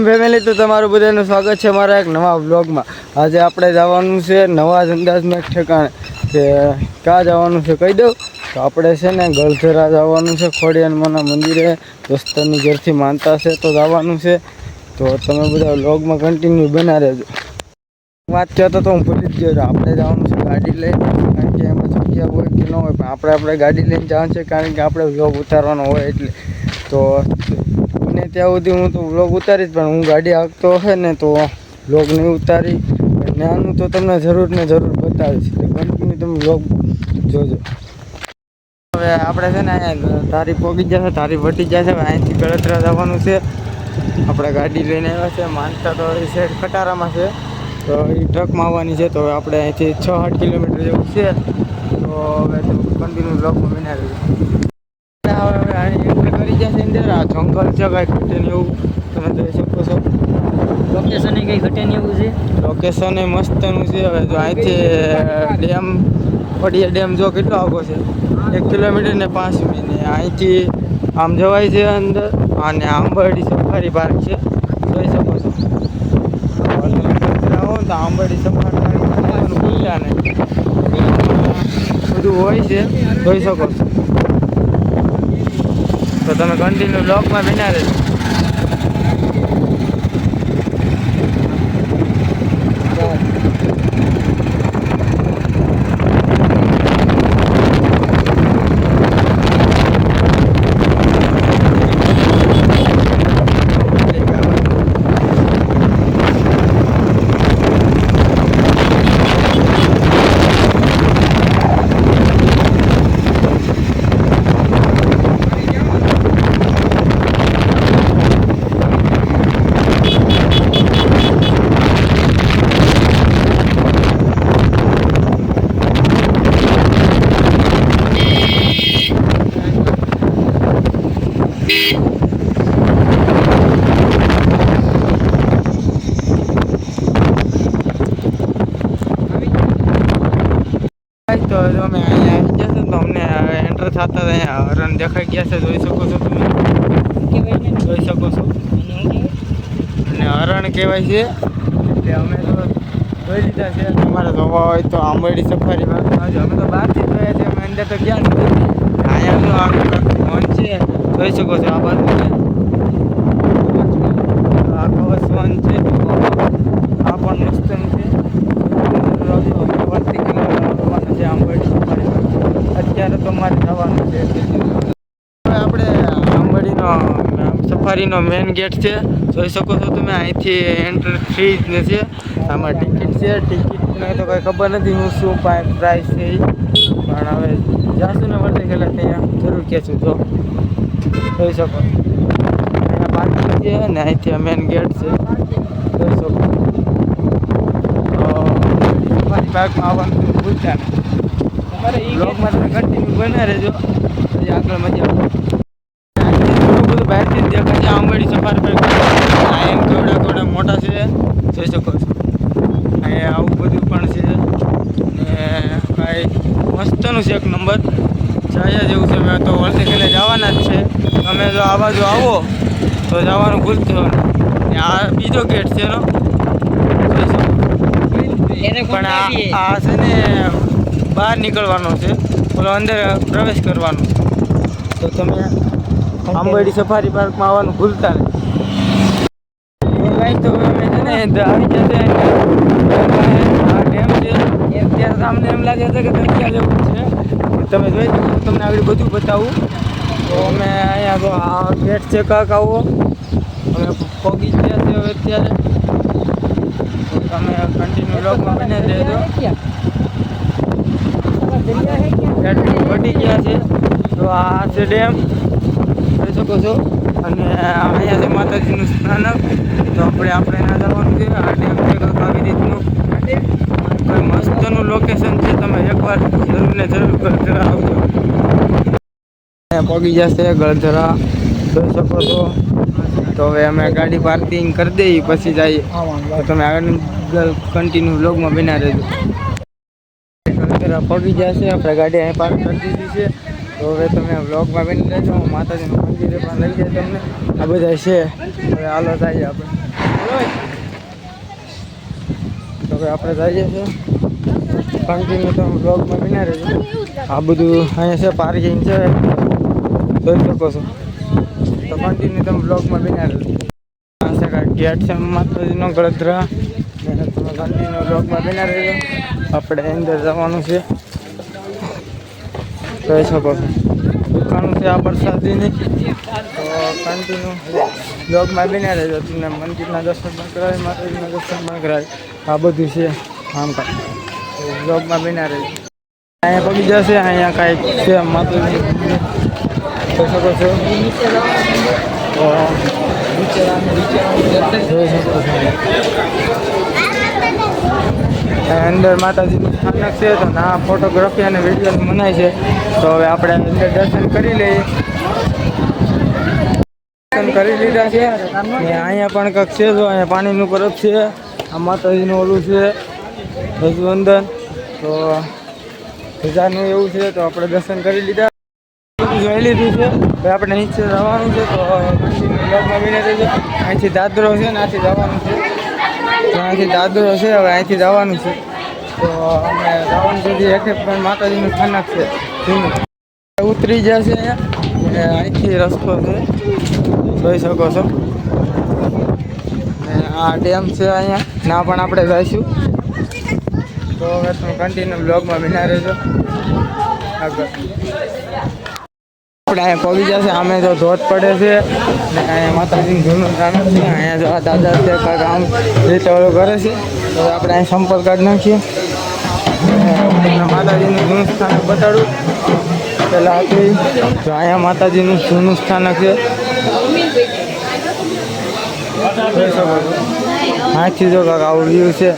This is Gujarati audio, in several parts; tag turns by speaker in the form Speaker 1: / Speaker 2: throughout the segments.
Speaker 1: ફેમિલી તો તમારું બધાનું સ્વાગત છે મારા એક નવા વ્લોગમાં। આજે આપણે જવાનું છે નવા અંદાજમાં એક ઠેકાણે કે ક્યાં જવાનું છે કહી દઉં તો આપણે છે ને ગળધરા જવાનું છે ખોડિયારમાંના મંદિરે દોસ્તરની ઘરથી માનતા છે તો જવાનું છે। તો તમે બધા વ્લોગમાં કન્ટિન્યુ બના રહેજો। વાત કહેતો તો હું ભૂલી જ ગયો આપણે જવાનું છે ગાડી લઈને કારણ કે એમાં જગ્યા હોય કે ન હોય પણ આપણે ગાડી લઈને જવાનું છે કારણ કે આપણે વ્લોગ ઉતારવાનો હોય એટલે તો ને ત્યાં સુધી હું તો વ્લોગ ઉતારીશ પણ હું ગાડી હાંકતો હશે ને તો વ્લોગ નહીં ઉતારી ત્યાંનું તો તમને જરૂર બતાવીશ કન્ટિન્યુ તમે વ્લોગ જોજો। હવે આપણે છે ને અહીંયા તારી પોગી જશે તારી વટી જશે અહીંથી ગળતરા જવાનું છે। આપણે ગાડી લઈને આવ્યા છે માનતા તો એ સાઈડ ખટારામાં છે તો એ ટ્રકમાં આવવાની છે તો હવે આપણે અહીંથી 6-8 કિલોમીટર જેવું છે તો હવે કન્ટિન્યુ વ્લોગમાં બનાવી હવે એન્ટ્રી કરી જશે અંદર આ જંગલ છે કાંઈ ઘટે ને એવું તમે જોઈ શકો છો।
Speaker 2: લોકેશન એ કંઈ ઘટે ને એવું છે
Speaker 1: લોકેશન એ મસ્તનું છે। હવે જો અહીંથી ડેમ ખોડિયા ડેમ જો કેટલો આગો છે 1 કિલોમીટર ને 5 મિનિટ અહીંથી આમ જવાય છે અંદર અને આંબરડી સફારી પાર્ક છે જોઈ શકો છો। આવો તો આંબરડી સફારી પાર્ક ભૂલ્યા ને બધું હોય છે જોઈ શકો છો તો તમે કન્ટિન્યુ બ્લોગમાં બના રહેજો। તો અમે અહીંયા આવી ગયા છે તો અમને એન્ટર થતા અહીંયા હરણ દેખાઈ ગયા છે જોઈ શકો છો તમે જોઈ શકો છો અને હરણ કહેવાય છે એટલે અમે તો જોઈ લીધા છે તમારે જોવા હોય તો આંબરડી સફારીમાં અમે તો બહારથી જોયા છે અમે અંદર તો ગયા નથી અહીંયા તો વન છે જોઈ શકો છો આ બાજુ આખો વન છે આ પણ મસ્ત છે અત્યારે તો મારે જવાનું છે આપણે આંબરડીનો સફારીનો મેઇન ગેટ છે જોઈ શકો છો તમે અહીંથી એન્ટ્રી ફ્રી જ છે આમાં ટિકિટ છે ટિકિટને તો કંઈ ખબર નથી હું શું પ્રાઇસ છે એ પણ હવે જાશું ને વર્તે ગયેલા ત્યાં જરૂર કહેશું જો જોઈ શકો અહીંયા પાર્કિંગ છે ને અહીંથી મેઇન ગેટ છે જોઈ શકો તો સફારી પાર્કમાં આવવાનું ભૂલતા નહીં બ્લોગમાં તમે કન્ટિન્યુ બના રહેજો પછી આગળ મજા આવે થોડું બધું બહારથી જ દેખાય છે આંબરડી સફારી પાર્ક અહીંયા કેવડા મોટા છે જોઈ શકો છો અહીંયા આવું બધું પણ છે ને કાંઈ મસ્તનું છે એક નંબર છાયા જેવું છે મેં તો વર્ષે ખેલે જવાના જ છે તમે જો આ બાજુ આવો તો જવાનું ભૂલતો નહીં આ બીજો ગેટ છે એનો જોઈ શકો પણ આ છે ને બહાર નીકળવાનો છે ઓલો અંદર પ્રવેશ કરવાનો તો તમે આંબરડી સફારી પાર્કમાં આવવાનું ભૂલતા નહીં તો અમે છે ને આવી જશે આ ડેમ છે ત્યાં સામને એમ લાગે છે કે દરિયા જેવું છે તમે જોઈ શકો તમને આગળ બધું બતાવું તો અમે અહીંયા તો આ ગેટ છે કાંક આવો અમે પહોંચી ગયા છે હવે અત્યારે તો તમે કન્ટિન્યુ લોકમાં બને રહેજો વટી ગયા છે તો આ છે ડેમ જોઈ શકો છો અને અહીંયા છે માતાજીનું સ્નાનક તો આપણે ના જવાનું છે આ ડેમ છે આવી રીતનું કોઈ મસ્તનું લોકેશન છે તમે એકવાર જરૂર ગળધરા આવજો અહીંયા પગી જશે ગળધરા જોઈ શકો છો તો હવે અમે ગાડી પાર્કિંગ કરી દઈએ પછી જઈએ તો તમે આગળ કન્ટિન્યુ વ્લોગમાં બના રહેજો। પગી જશે આપણે ગાડી અહીં પાર્ક કરી દીધી છે તો હવે તમે વ્લોગમાં બની રહેજો માતાજીનું મંદિરે પણ લઈ જાય તમને આ બધા છે હવે હાલો થાય આપણે તો હવે આપણે જઈએ છીએ કન્ટિન્યુ તમે બ્લોગમાં બિના રહેજો. આ બધું અહીંયા છે પાર્કિંગ છે જોઈ શકો છો. તો કન્ટિન્યુ તમે બ્લોગમાં બિના રહેજો. આ છે કાંઈક ગેટ છે માતાજીનો ગળધરા. તમે કન્ટિન્યુ બ્લોગમાં બિના રહેજો. આપણે અંદર જવાનું છે જોઈ શકો છો. દુકાન છે આ પ્રસાદીની. તો કન્ટિન્યુ બ્લોગમાં બિના રહેજો. તમને મંદિરના દર્શન પણ કરાવે, માતાજીના દર્શન પણ કરાવે. આ બધું છે આમ કાંઈ બ્લોગમાં બિના રહેજો. અહીંયા પગી જશે. અહીંયા કાંઈક છે માતાજી જોઈ શકો છો. તો જોઈ શકો છો અંદર માતાજીનું સ્થાનક છે. તો ના ફોટોગ્રાફી અને વિડીયો મનાય છે. તો હવે આપણે અંદર દર્શન કરી લઈએ. દર્શન કરી લીધા છે. ને અહીંયા પણ કંઈક છે. જો અહીંયા પાણીનું પરબ છે. આ માતાજીનું ઓલું છે ધ્વજવંદન. તો ધજાનું એવું છે. તો આપણે દર્શન કરી લીધા, જોઈ લીધું છે. હવે આપણે નીચે જવાનું છે. તો બ્લોગમાં બિના રહેજો. અહીંથી દાદરો છે ને આથી જવાનું છે. તો અહીંથી દાદરો છે. હવે અહીંથી જવાનું છે. તો અમે જવાનું સુધી એક પણ માતાજીનું સ્થાનક છે જૂનું. ઉતરી જશે અહીંયા. અને અહીંથી રસ્તો છે જોઈ શકો છો. ને આ ડેમ છે અહીંયા ના પણ આપણે જઈશું. તો હવે તમે કન્ટિન્યુ બ્લોગમાં બિના રહેજો. આગળ આપણે અહીંયા પગી જશે. આમે જો ધોધ પડે છે ને અહીંયા માતાજીનું જૂનું સ્થાનક છે. અહીંયા જો આ દાદા છે કાંઈક આમ રીતે ઓલું કરે છે. તો આપણે અહીં સંપર્ક કાઢી નાખીએ. તમને માતાજીનું જૂનું સ્થાનક બતાડું પહેલાં આપી. તો અહીંયા માતાજીનું જૂનું સ્થાનક છે જોઈ શકો છો. અહીંથી જો કાંઈક આવું વ્યૂ છે.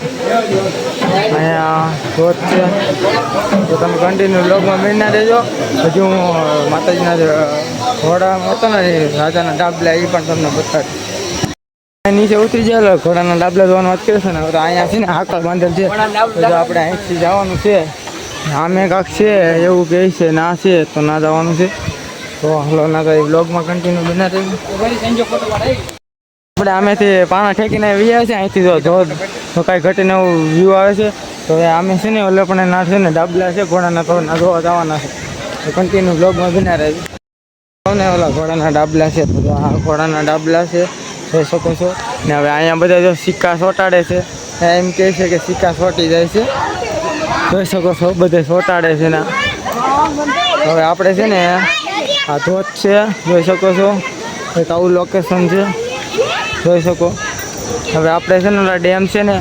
Speaker 1: અહીંયા ધોધ છે. તો તમે કન્ટિન્યુ બ્લોગમાં બિના રહેજો. હજુ હું માતાજીના જે ઘોડામાં હતો ને રાજાના ડાબલા એ પણ તમને બતાવીશ. નીચે ઉતરી જાય ઘોડાના ડાબલા જોવાની વાત કરે છે ને. હવે અહીંયા છે ને હાકલ બાંધેલ છે. તો આપણે અહીંથી જવાનું છે. આમે કાંક છે એવું કહે છે ના છે તો ના જવાનું છે. તો હલો ના તો બ્લોગમાં કન્ટિન્યુ બિના રહેજો. આપણે આમેથી પાણા ઠેકીને વ્યા છે. અહીંથી જો ધોધ તો કાંઈ ઘટીને એવું વ્યૂ આવે છે. તો હવે આમે છે ને ઓલે પણ ના છે ને ડાબલા છે ઘોડાના. તો ના જોવા જવાના છે. તો કન્ટિન્યુ બ્લોગમાં બિના રહેજો. ને ઓલા ઘોડાના ડાબલા છે. તો આ ઘોડાના ડાબલા છે જોઈ શકો છો. ને હવે અહીંયા બધા જો સિક્કા ચોંટાડે છે. એમ કહે છે કે સિક્કા ચોંટી જાય છે જોઈ શકો છો. બધે ચોંટાડે છે ને. હવે આપણે છે ને આ ધોધ છે જોઈ શકો છો. એક આવું લોકેશન છે જોઈ શકો. હવે આપણે છે ને ઓલા ડેમ છે ને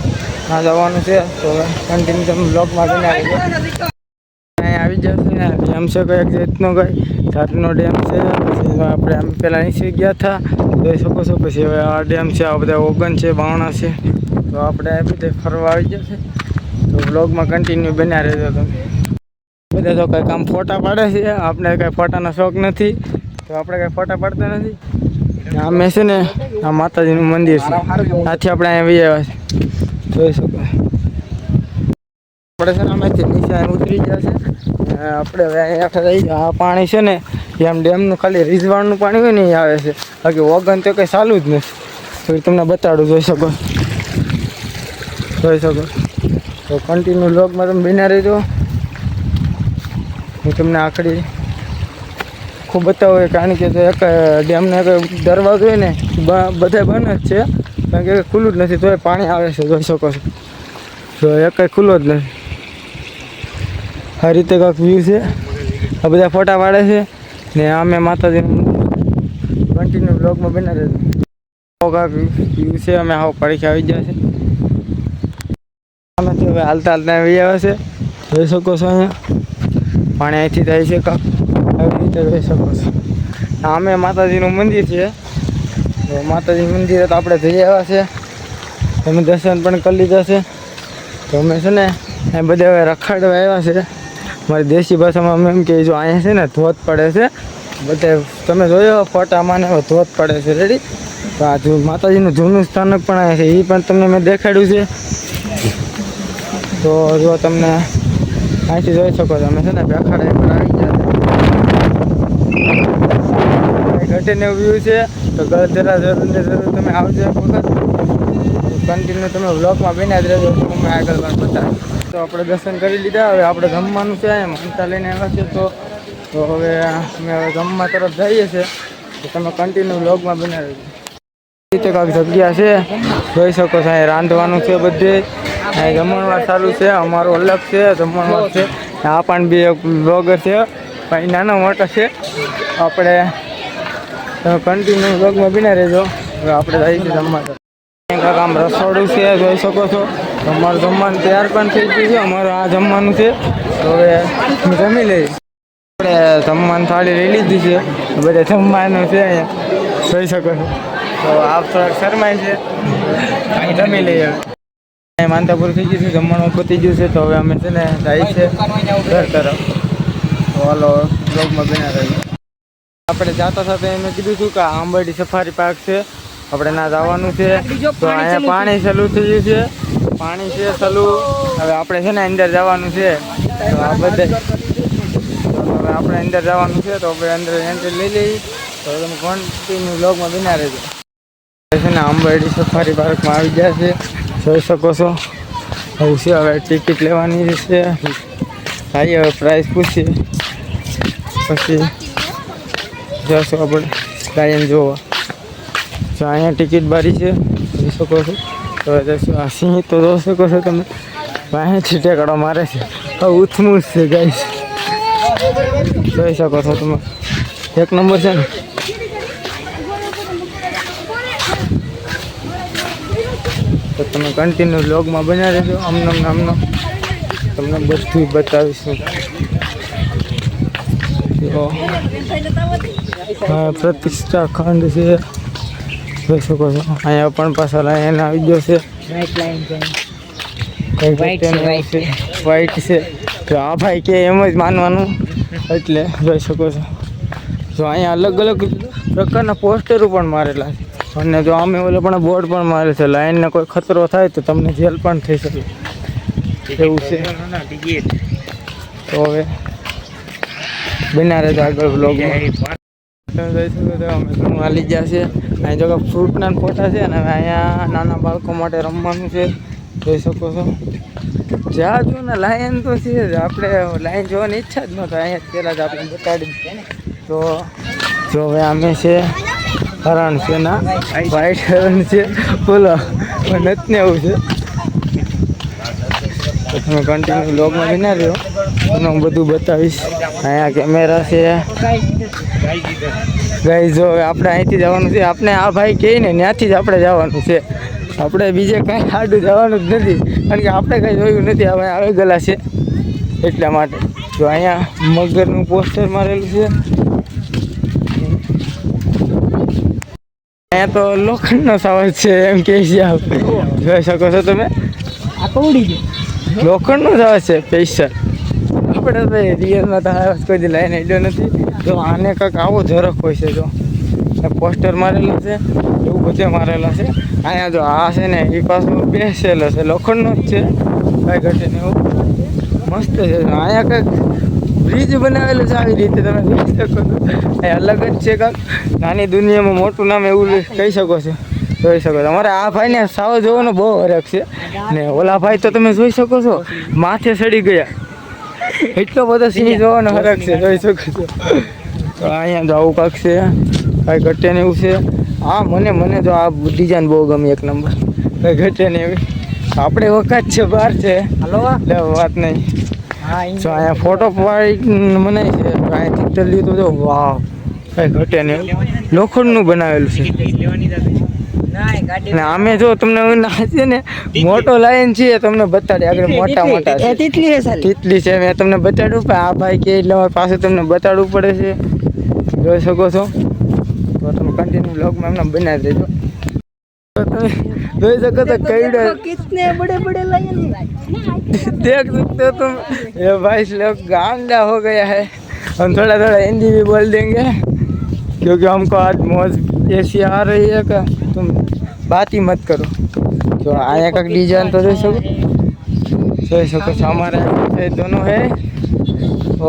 Speaker 1: આ જવાનું છે. તો હવે કન્ટિન્યુ તમે બ્લોગમાં બિના રહેજો. અહીંયા આવી જશે ને ડેમ છે કંઈક રીતનો કંઈ ધાતનો ડેમ છે. પછી આપણે આમ પહેલાં નીચે ગયા હતા જોઈ શકો છો. પછી હવે આ ડેમ છે. આ બધા ઓગન છે, બાવણા છે. તો આપણે બધે ફરવા આવી જશે. તો બ્લોગમાં કન્ટિન્યુ બન્યા રહેજો તમે. બધા તો કંઈક આમ ફોટા પાડે છે. આપણે કાંઈ ફોટાનો શોખ નથી તો આપણે કાંઈ ફોટા પાડતા નથી. આમે છે ને આ માતાજીનું મંદિર છે. આથી આપણે અહીંયા વી આવ્યા છે જોઈ શકો. આપણે છે ને આમાંથી નીચે ઉતરી જશે. આપણે હવે અહીંયા રહી આ પાણી છે ને એમ ડેમનું ખાલી રીઝવાણનું પાણી હોય ને એ આવે છે. બાકી ઓગન તો કંઈ ચાલુ જ નથી. તો તમને બતાડું જોઈ શકો જોઈ શકો. તો કન્ટિન્યુ બ્લોગમાં તમે બિના રહેજો. હું તમને આખડી ખૂબ બતાવું કારણ કે એક ડેમને એક દરવાજો હોય ને બધા બંધ જ છે. કારણ કે ખુલ્લું જ નથી તો પાણી આવે છે જોઈ શકો છો. તો એક કંઈ ખુલ્લો જ નથી. આ રીતે કાંઈક વ્યૂ છે. આ બધા ફોટા પાડે છે ને અમે માતાજીનું કન્ટિન્યુ બ્લોગમાં બના રહેજો. કાંઈક વ્યૂ છે. અમે આવો પડીખે આવી ગયા છે. આમાંથી હવે હાલતા હાલતા આવી આવે છે જોઈ શકો છો. અહીંયા પાણી અહીંથી જાય છે કાંક આવી રીતે જોઈ શકો છો. અમે માતાજીનું મંદિર છે. તો માતાજી મંદિરે તો આપણે જઈ આવ્યા છે. તમે દર્શન પણ કરી લીધા છે. તો અમે છે ને એ બધા હવે રખડવા આવ્યા છે. મારી દેશી ભાષામાં અમે એમ કે જો અહીંયા છે ને ધોધ પડે છે. બધે તમે જોયો ફોટામાં ને ધોધ પડે છે રેડી. તો આ માતાજીનું જૂનું સ્થાનક પણ આવે છે એ પણ તમને મેં દેખાડ્યું છે. તો જો તમને અહીંથી જોઈ શકો છો. અમે છે ને બેખાડા પર આવી ગયા છે. ઘટીને વ્યૂ છે. તો જરા જરૂર તમે આવજો એક વખત. કન્ટિન્યુ તમે વ્લોગમાં બન્યા જ રહેજો, તમે આગળ પણ બતાવો. તો આપણે દર્શન કરી લીધા, હવે આપણે જમવાનું છે, માનતા લઈને આવ્યા છે. તો હવે અમે હવે જમવા તરફ જઈએ છીએ, તો તમે કન્ટિન્યુ વ્લોગમાં બન્યા રહેજો. રીતે કાંઈક જગ્યા છે, જોઈ શકો છો. અહીં રાંધવાનું છે બધે, અહીં જમણવાર ચાલુ છે, અમારો અલગ છે જમણવાર છે. આ પણ બી એક બ્લોગર છે, ભાઈ નાનો મોટો છે. આપણે તમે કન્ટિન્યુ બ્લોગમાં બન્યા રહેજો. હવે આપણે જઈએ છીએ જમવા. કાંઈક આમ રસોડું છે, જોઈ શકો છો. અમારું જમવાનું તૈયાર પણ થઈ ગયું છે, અમારું આ જમવાનું છે. તો હવે જમી લઈએ. આપણે જમવાનું થાળી લઈ લીધી છે, બધે જમવાનું છે અહીંયા જોઈ શકો છો. તો આપ થોડાક શરમાય છે, અહીં જમી લઈએ. માનતા પૂરું થઈ ગયું છે, જમવાનું પતી ગયું છે. તો હવે અમે છે ને જાય છે ઘર તરફ. તો હાલો બ્લોગમાં બન્યા રહીએ. આપણે જતા સાથે મેં કીધું હતું કે આંબરડી સફારી પાર્ક છે, આપણે ના જવાનું છે. તો અહીંયા પાણી ચાલુ થઈ ગયું છે, પાણી છે ચાલુ. હવે આપણે છે ને અંદર જવાનું છે. તો આ બધે હવે આપણે અંદર જવાનું છે. તો આપણે અંદર એન્ટ્રી લઈ લઈએ. તો તમે કન્ટિન્યુ બ્લોગમાં બન્યા રહેજો. છે ને આંબરડી સફારી પાર્કમાં આવી ગયા છે, જોઈ શકો છો. એવું છે, હવે ટિકિટ લેવાની છે. ભાઈ હવે પ્રાઇસ પૂછીએ, પછી જશું આપણે લાઈન જોવા. તો અહીંયા ટિકિટ બારી છે, જોઈ શકો છો. તો જશું. આ સિંહ તો જોઈ શકો છો તમે, અહીંથી ટેકડો મારે છે. હવે ઉથમુસ છે ગાઈસ, જોઈ શકો છો તમે. એક નંબર છે ને. તો તમે કન્ટિન્યુ વ્લોગમાં બન્યા રહેજો. આમનો તમને બધું બતાવીશું. હા, પ્રતિષ્ઠા ખંડ છે, જોઈ શકો છો. અહીંયા પણ પાછા લાઈન આવી ગયો છે, વ્હાઈટ છે. તો આ ભાઈ કે એમ જ માનવાનું, એટલે જોઈ શકો છો. તો અહીંયા અલગ અલગ પ્રકારના પોસ્ટરો પણ મારેલા છે. અને જો અમે ઓલો પણ બોર્ડ પણ મારે છે, લાઈનને કોઈ ખતરો થાય તો તમને જેલ પણ થઈ શકે એવું છે. તો હવે બના રહેજો આગળ બ્લોગમાં. જોઈ શકો છો અમે ઘણું હાલી ગયા છે. અહીં જો ફ્રૂટના ફોટા છે, અને હવે અહીંયા નાના બાળકો માટે રમવાનું છે, જોઈ શકો છો. જ્યાં જો ને લાઈન તો છે જ, આપણે લાઈન જોવાની ઈચ્છા જ નહોતી. અહીંયા પહેલાં જ આપણે બતાડી દીધી ને. તો જો હવે અમે છે હરણ છે ના, વ્હાઈટ હરણ છે, બોલો પણ નથી એવું છે. તો તમે કન્ટિન્યુ બ્લોગમાં બના રહ્યો, તમને હું બધું બતાવીશ. અહીંયા કેમેરા છે ગાઈસ. જો આપણે અહીંથી જવાનું છે, આપણે આ ભાઈ કહે ને ત્યાંથી જ આપણે જવાનું છે. આપણે બીજે કાંઈ આડું જવાનું જ નથી, કારણ કે આપણે કાંઈ જોયું નથી. હવે આવી ગયેલા છે એટલા માટે. જો અહીંયા મગરનું પોસ્ટર મારેલું છે. અહીંયા તો લોખંડનો સાવજ છે એમ કહે છે, જોઈ શકો છો તમે. લોખંડનો સાવજ છે સ્પેશિયલ. આપણે તો રિયલમાં તો કોઈ દી લાઈને આડ્યો નથી. જો આને કંઈક આવો ઝરખ હોય છે. જો પોસ્ટર મારેલા છે, એવું બધે મારેલા છે. અહીંયા જો આ છે ને એ પાછું બેસેલો છે, લોખંડનો જ છે, કાંઈ ઘટે ને એવું મસ્ત છે. અહીંયા કંઈક બ્રિજ બનાવેલું છે આવી રીતે, તમે જોઈ શકો છો. એ અલગ જ છે કાંક, નાની દુનિયામાં મોટું નામ એવું કહી શકો છો, જોઈ શકો છો. અમારે આ ભાઈને સાવ જોવાનો બહુ હરખ છે ને. ઓલા ભાઈ તો તમે જોઈ શકો છો માથે ચડી ગયા, એટલો બધો સિંહ જોવાનો હરખ છે, જોઈ શકો છો. તો અહીંયા જો આવું કાંક છે, કાંઈ ઘટે ને એવું છે. હા, મને જો આ ડિઝાઇન બહુ ગમી, એક નંબર, કંઈ ઘટે ને એવી. આપણે વખત છે બહાર છે, હાલો એટલે વાત નહીં. તો અહીંયા ફોટો પાડી મનાય છે. અહીંથી તલ્યું તો જો વાહ, કંઈ ઘટે ને લોખંડનું બનાવેલું છે. ને આમે જો તમને છે ને મોટો લાઈન છે, તમને બતાડી આગળ મોટા મોટા તીતલી છે. મેં તમને બતાડ્યું, પણ આ ભાઈ કે એટલે અમારી પાસે તમને બતાડવું પડે છે, જોઈ શકો છો. તો તમે કન્ટિન્યુ બ્લોગમાં એમને બનાવી દેજો. તમે જોઈ શકો તો કઈડો
Speaker 2: कितने बड़े बड़े लायन
Speaker 1: देख सकते हो तुम, ये भाई लोग गांडा हो गया है. हम थोड़ा थोड़ा हिंदी भी बोल देंगे, क्योंकि हमको आज मौज ऐसी आ रही है कि तुम बात ही मत करो. तो आया का डिजाइन तो देख सको हमारे यहाँ दोनों है.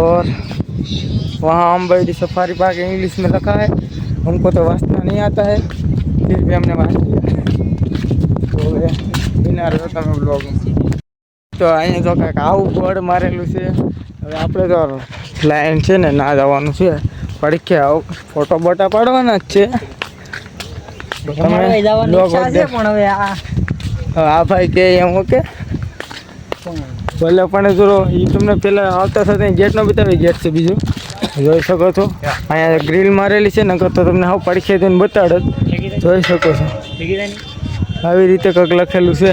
Speaker 1: और वहाँ आंबरडी सफारी पार्क इंग्लिश में रखा है. हमको तो वाचना नहीं आता है, फिर भी हमने वाच लिया. तो બિના રહ્યો તમે બ્લોગમાં. તો અહીંયા તો કંઈક આવું બોર્ડ મારેલું છે. હવે આપણે તો લાઈન છે ને ના જવાનું છે પડખે આવું ફોટો બોટા પાડવાના જ છે. હા ભાઈ કે એમ ઓકે ભલે પણ જો એ તમને પેલા આવતા સાથે ગેટનો બતાવી ગેટ છે બીજું જોઈ શકો છો. અહીંયા ગ્રીલ મારેલી છે ને તો તમને હાવ પડખે થઈને બતાડ જ જોઈ શકો છો. આવી રીતે કંઈક લખેલું છે.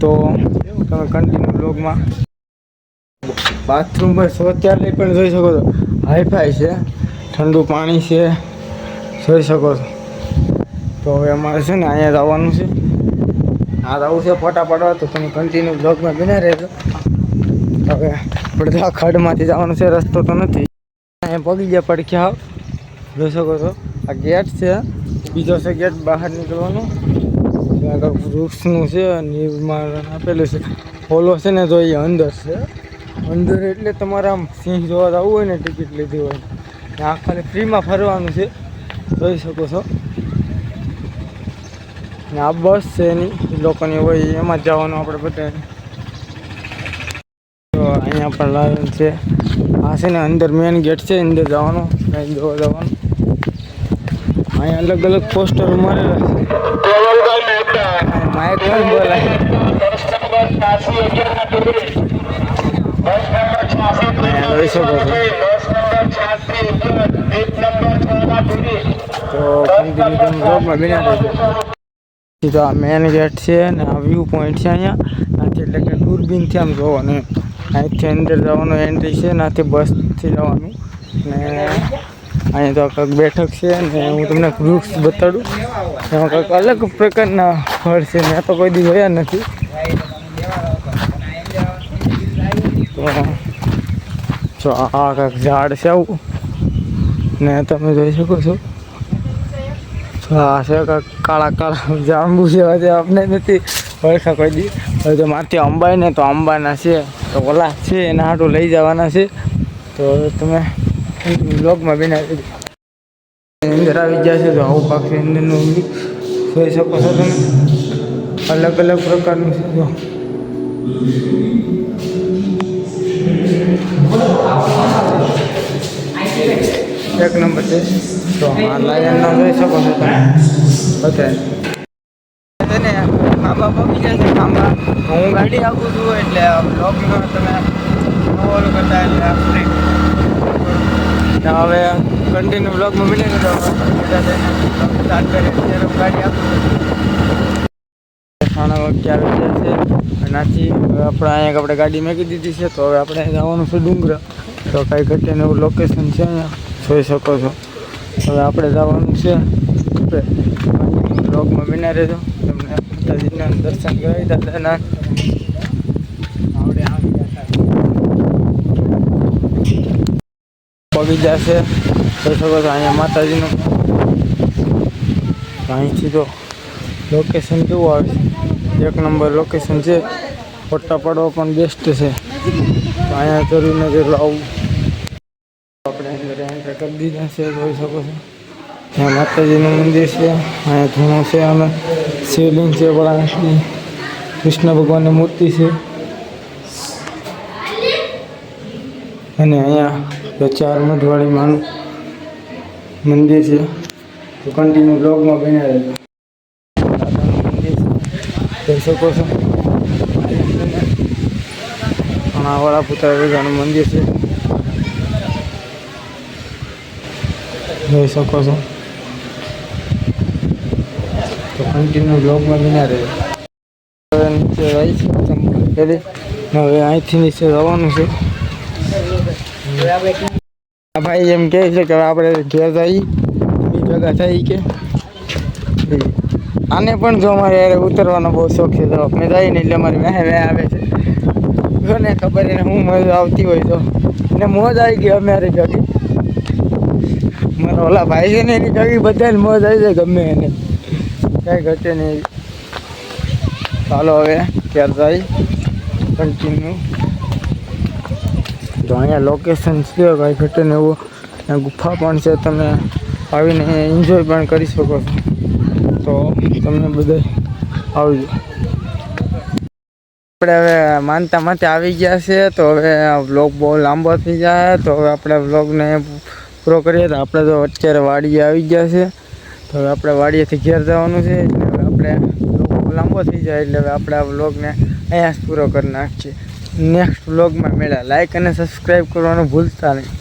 Speaker 1: તો તમે કન્ટિન્યુ બ્લોગમાં બાથરૂમ પર શૌચાલય પણ જોઈ શકો છો. હાઈફાઈ છે, ઠંડુ પાણી છે, જોઈ શકો છો. તો હવે અમારે છે ને અહીંયા જવાનું છે. આ જવું છે ફોટા પાડવા. તો તમે કન્ટિન્યુ બ્લોગમાં બિના રહેજો. હવે આપણે આ ખડમાંથી જવાનું છે, રસ્તો તો નથી. અહીંયા પગી ગયા પડખે આવ જોઈ શકો છો. આ ગેટ છે, બીજો છે ગેટ બહાર નીકળવાનો. આગળ વૃક્ષનું છે નિર્માણ આપેલું છે. ઓલો છે ને જો એ અંદર છે. અંદર એટલે તમારે આમ સિંહ જોવા જવું હોય ને ટિકિટ લીધી હોય આ ખાલી ફ્રીમાં ફરવાનું છે જોઈ શકો છો. ને આ બસ છે એની લોકોની હોય એમાં જ જવાનું આપણે બધા. તો અહીંયા પણ લાઈન છે. આ છે ને અંદર મેન ગેટ છે, અંદર જવાનું કંઈ જોવા જવાનું. અહીંયા અલગ અલગ પોસ્ટરો મારેલા છે. માઇક પણ બોલાય. જોઈ શકો છો. તો કન્ટિન્યુ બ્લોગમાં બિના રહેજો. તો આ મેન ગેટ છે ને આ વ્યૂ પોઈન્ટ છે. અહીંયાથી એટલે કે દૂરબીનથી આમ જોવાનું. અહીંથી અંદર જવાનું એન્ટ્રી છે, નાથી બસથી જવાનું. ને અહીંયા તો કંઈક બેઠક છે ને હું તમને વૃક્ષ બતાડું. એમાં કંઈક અલગ પ્રકારના ફળ છે. મેં તો કોઈ દી જોયા નથી. તો આ કંઈક ઝાડ છે આવું ને તમે જોઈ શકો છો. હા છે કંઈક કાળા કાળા જાંબુ છે. હજુ આપણે નથી ઓળખા કોઈ દી. હવે તો મારથી અંબાઈ ને તો અંબાના છે તો ઓલા છે એના હાટું લઈ જવાના છે. તો તમે બ્લોગમાં બિના અંદર આવી ગયા છે. તો આવું પાક છે અંદરનું જોઈ શકો છો તમે. અલગ અલગ પ્રકારનું છે. જો એક નંબર છે. તો આ લાયનનો જોઈ શકો છો તમે બધાને. ખાંભા પગી ગયા છે ખાંભા. હું ગાડી આપું છું એટલે બ્લોગમાં તમે ફોલો કરતા એટલે હવે કન્ટિન્યુ બ્લોગમાં બની ગયો સ્ટાર્ટ કરી ત્યારે ગાડી આપું છું. ખાણા વખતે આવી ગયા છે. એનાથી આપણે અહીંયા આપણે ગાડી મૂકી દીધી છે. તો હવે આપણે જવાનું છે ડુંગરા. તો કાંઈ ઘટીને એવું લોકેશન છે અહીંયા જોઈ શકો છો. હવે આપણે જવાનું છે બ્લોગમાં બિના રહેજો. તમને માતાજીના દર્શન કરાવી દાદાના. બગીચા છે જોઈ શકો છો. અહીંયા માતાજીનું અહીંથી તો લોકેશન કેવું આવે છે, એક નંબર લોકેશન છે. ફોટા પાડવા પણ બેસ્ટ છે. તો અહીંયા જરૂર જરૂર આવું. આપણે અંદર એન્ટર કરી દીધા છે જોઈ શકો છો. ત્યાં માતાજીનું મંદિર છે. અહીંયા ધૂણો છે. અમે શિવલિંગ છે, ભોળાનાથની કૃષ્ણ ભગવાનની મૂર્તિ છે. અને અહીંયા 4 મઢવાળી માનું મંદિર છે. તો કન્ટિન્યુ બ્લોગમાં બન્યા રહેજો. જોઈ શકો છો. વાળા પુત્ર વેગાનું મંદિર છે જોઈ શકો છો. તો કન્ટિન્યુ બ્લોગમાં બન્યા રહે. હવે નીચે આવી છે ચંપલ. હવે અહીંથી નીચે જવાનું છે. ભાઈ એમ કહે છે કે આપણે ઘેર જઈ ભેગા થઈ કે આને પણ જો અમારે યાર ઉતરવાનો બહુ શોખ છે. તો અમે જઈએ ને એટલે અમારી વહે આવે છે. ને ખબર એને હું મજા આવતી હોય તો એને મોજ આવી ગઈ અમારી ભેગી. મારા ઓલા ભાઈ છે ને એની ભેગી બધાને મોજ આવી જાય ગમે એને કાંઈ ઘટે નહીં. ચાલો હવે ક્યારે જાય કન્ટિન્યુ. તો અહીંયા લોકેશન છે કાંઈ ઘટે ને એવું. ગુફા પણ છે. તમે આવીને એન્જોય પણ કરી શકો છો. તો તમને બધા આવજો. આપણે હવે માનતા માથે આવી ગયા છે, તો હવે વ્લોગ બહુ લાંબો થઈ જાય, તો હવે આપણે વ્લોગને પૂરો કરીએ. તો આપણે તો અત્યારે વાડીએ આવી ગયા છે, તો હવે આપણે વાડીએથી ઘેર જવાનું છે, એટલે હવે આપણે વ્લોગ લાંબો થઈ જાય, એટલે હવે આપણે આ વ્લોગને અહીંયા જ પૂરો કરી નાખીએ. નેક્સ્ટ વ્લોગમાં મળ્યા. લાઈક અને સબસ્ક્રાઈબ કરવાનું ભૂલતા નહીં.